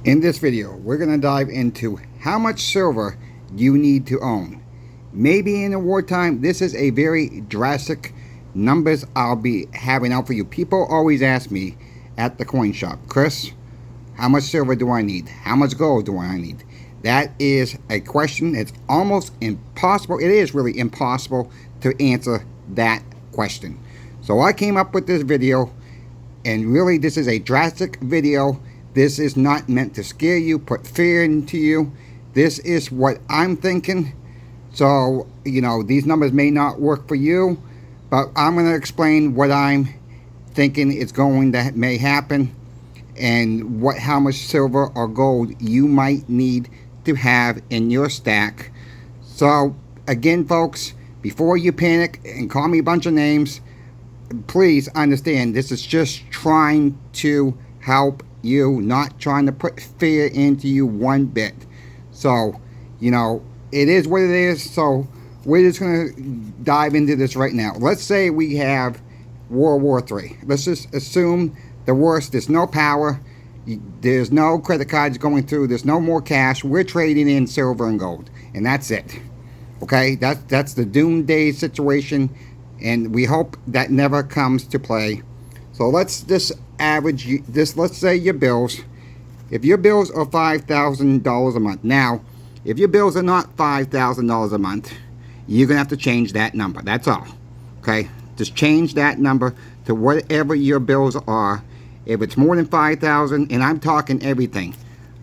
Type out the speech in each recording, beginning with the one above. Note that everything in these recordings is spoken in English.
In this video, we're going to dive into how much silver you need to own. Maybe in the wartime, this is a very drastic numbers I'll be having out for you. People always ask me at the coin shop, Chris, how much silver do I need? How much gold do I need? That is a question. It's almost impossible. It is really impossible to answer that question. So I came up with this video, and really this is a drastic video. This is not meant to scare you, put fear into you. This is what I'm thinking. So, these numbers may not work for you, but I'm going to explain what I'm thinking is going to may happen, and how much silver or gold you might need to have in your stack. So again, folks, before you panic and call me a bunch of names, please understand this is just trying to help you, not trying to put fear into you one bit. So, it is what it is. So we're just going to dive into this right now. Let's say we have World War III. Let's just assume the worst. There's no power. There's no credit cards going through. There's no more cash. We're trading in silver and gold, and that's it. Okay, that's the doomsday situation, and we hope that never comes to play. So let's just average this. Let's say your bills. If your bills are $5,000 a month. Now, if your bills are not $5,000 a month, you're gonna have to change that number. That's all. Okay, just change that number to whatever your bills are. If it's more than $5,000, and I'm talking everything,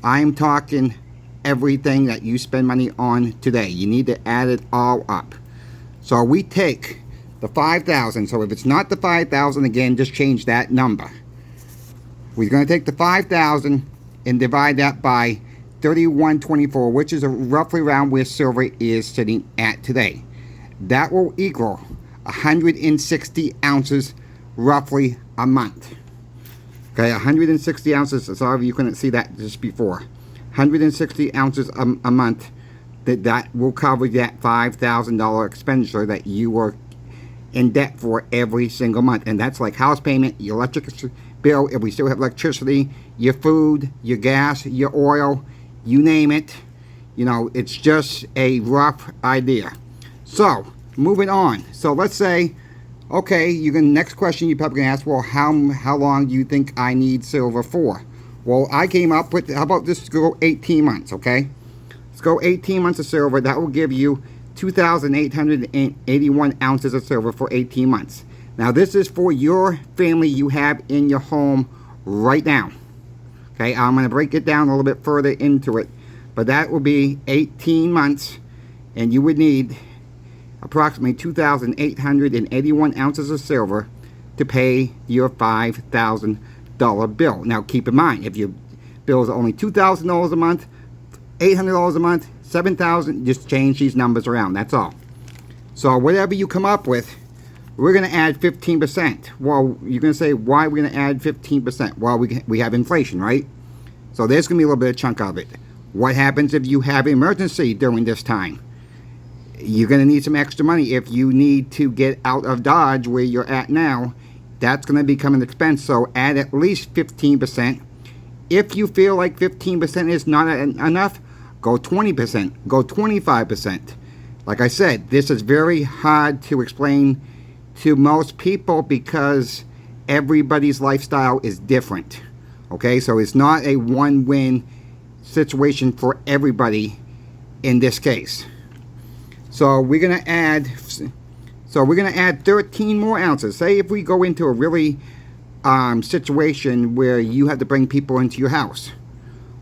I'm talking everything that you spend money on today. You need to add it all up. So we take the 5,000. So if it's not the 5,000, again, just change that number. We're going to take the 5,000 and divide that by 31.24, which is roughly around where silver is sitting at today. That will equal 160 ounces roughly a month. Okay, 160 ounces. Sorry you couldn't see that just before. 160 ounces a month. That will cover that $5,000 expenditure that you were in debt for every single month. And that's like house payment, your electric bill, if we still have electricity, your food, your gas, your oil, you name it. It's just a rough idea. So, moving on. So let's say, okay, next question you're probably going to ask, well, how long do you think I need silver for? Well, I came up with, how about this go 18 months, okay? Let's go 18 months of silver. That will give you 2,881 ounces of silver for 18 months. Now, this is for your family you have in your home right now. Okay, I'm going to break it down a little bit further into it. But that will be 18 months, and you would need approximately 2,881 ounces of silver to pay your $5,000 bill. Now, keep in mind, if your bills are only $2,000 a month, $800 a month, $7,000, just change these numbers around. That's all. So whatever you come up with, we're going to add 15%. Well, you're going to say, why are we going to add 15%? Well, we have inflation, right? So there's going to be a little bit of chunk of it. What happens if you have an emergency during this time? You're going to need some extra money. If you need to get out of Dodge where you're at now, that's going to become an expense. So add at least 15%. If you feel like 15% is not enough, go 20%, go 25%. Like I said, this is very hard to explain to most people because everybody's lifestyle is different. Okay, so it's not a one-win situation for everybody in this case. So we're gonna add 13 more ounces. Say if we go into a really situation where you have to bring people into your house.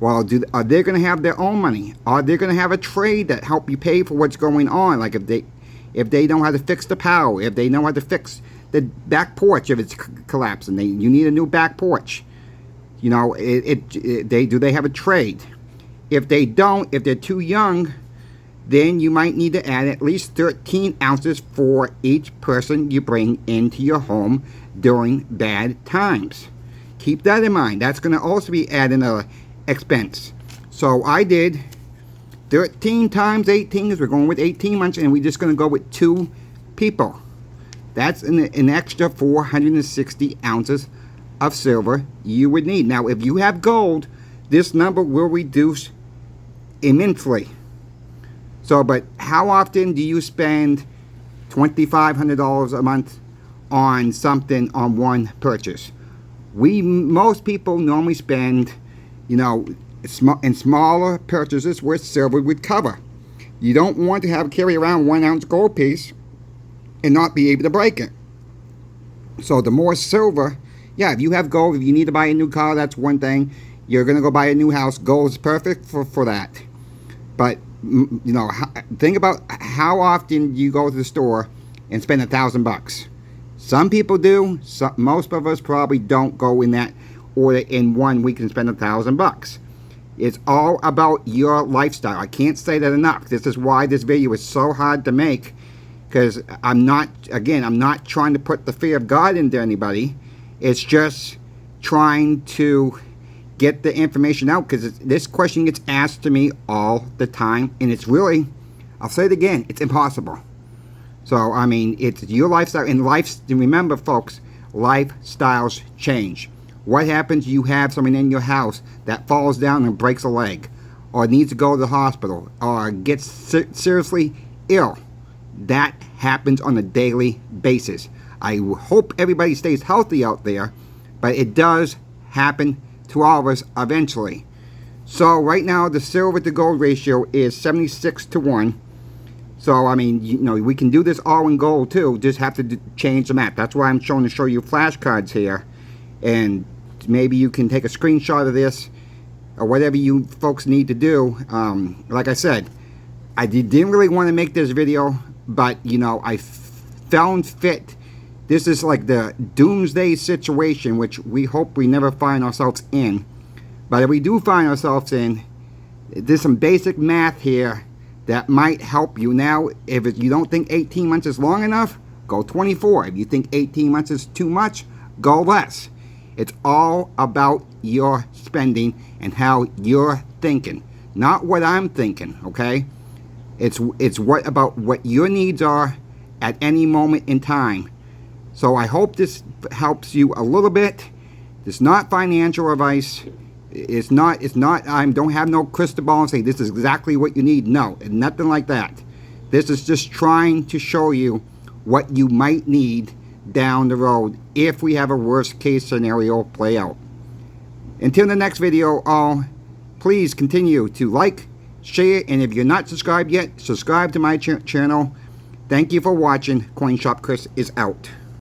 Well, are they going to have their own money? Are they going to have a trade that help you pay for what's going on? Like if they know how to fix the power, if they know how to fix the back porch if it's collapsing, you need a new back porch. Do they have a trade? If they don't, if they're too young, then you might need to add at least 13 ounces for each person you bring into your home during bad times. Keep that in mind. That's going to also be adding a expense. So I did 13 times 18, because we're going with 18 months, and we're just going to go with 2 people. That's an extra 460 ounces of silver you would need. Now, if you have gold, this number will reduce immensely. So, but how often do you spend $2,500 a month on something, on one purchase? Most people normally spend, you know, in smaller purchases where silver would cover. You don't want to carry around 1 ounce gold piece and not be able to break it. So the more silver, yeah, if you have gold, if you need to buy a new car, that's one thing. You're going to go buy a new house. Gold is perfect for that. But, you know, think about how often you go to the store and spend $1,000. Some people do. Most of us probably don't go in that order in 1 week and spend $1,000. It's all about your lifestyle. I can't say that enough. This is why this video is so hard to make, because I'm not trying to put the fear of God into anybody. It's just trying to get the information out, because this question gets asked to me all the time, and it's really, I'll say it again, it's impossible. So, I mean, it's your lifestyle, and remember, folks, lifestyles change. What happens? You have someone in your house that falls down and breaks a leg, or needs to go to the hospital, or gets seriously ill. That happens on a daily basis. I hope everybody stays healthy out there, but it does happen to all of us eventually. So right now the silver to gold ratio is 76 to 1. So I mean, you know, we can do this all in gold too, just have to change the map. That's why I'm showing to show you flashcards here, and maybe you can take a screenshot of this or whatever you folks need to do. Like I said, I didn't really want to make this video, but you know, I found fit. This is like the doomsday situation, which we hope we never find ourselves in. But if we do find ourselves in, there's some basic math here that might help you. Now, if you don't think 18 months is long enough, go 24. If you think 18 months is too much, go less. It's all about your spending and how you're thinking, not what I'm thinking, okay? It's about what your needs are at any moment in time. So I hope this helps you a little bit. It's not financial advice. It's not, I don't have no crystal ball and say this is exactly what you need. No, nothing like that. This is just trying to show you what you might need down the road if we have a worst case scenario play out. Until the next video, please continue to like, share, and if you're not subscribed yet, subscribe to my channel. Thank you for watching. Coin Shop Chris is out.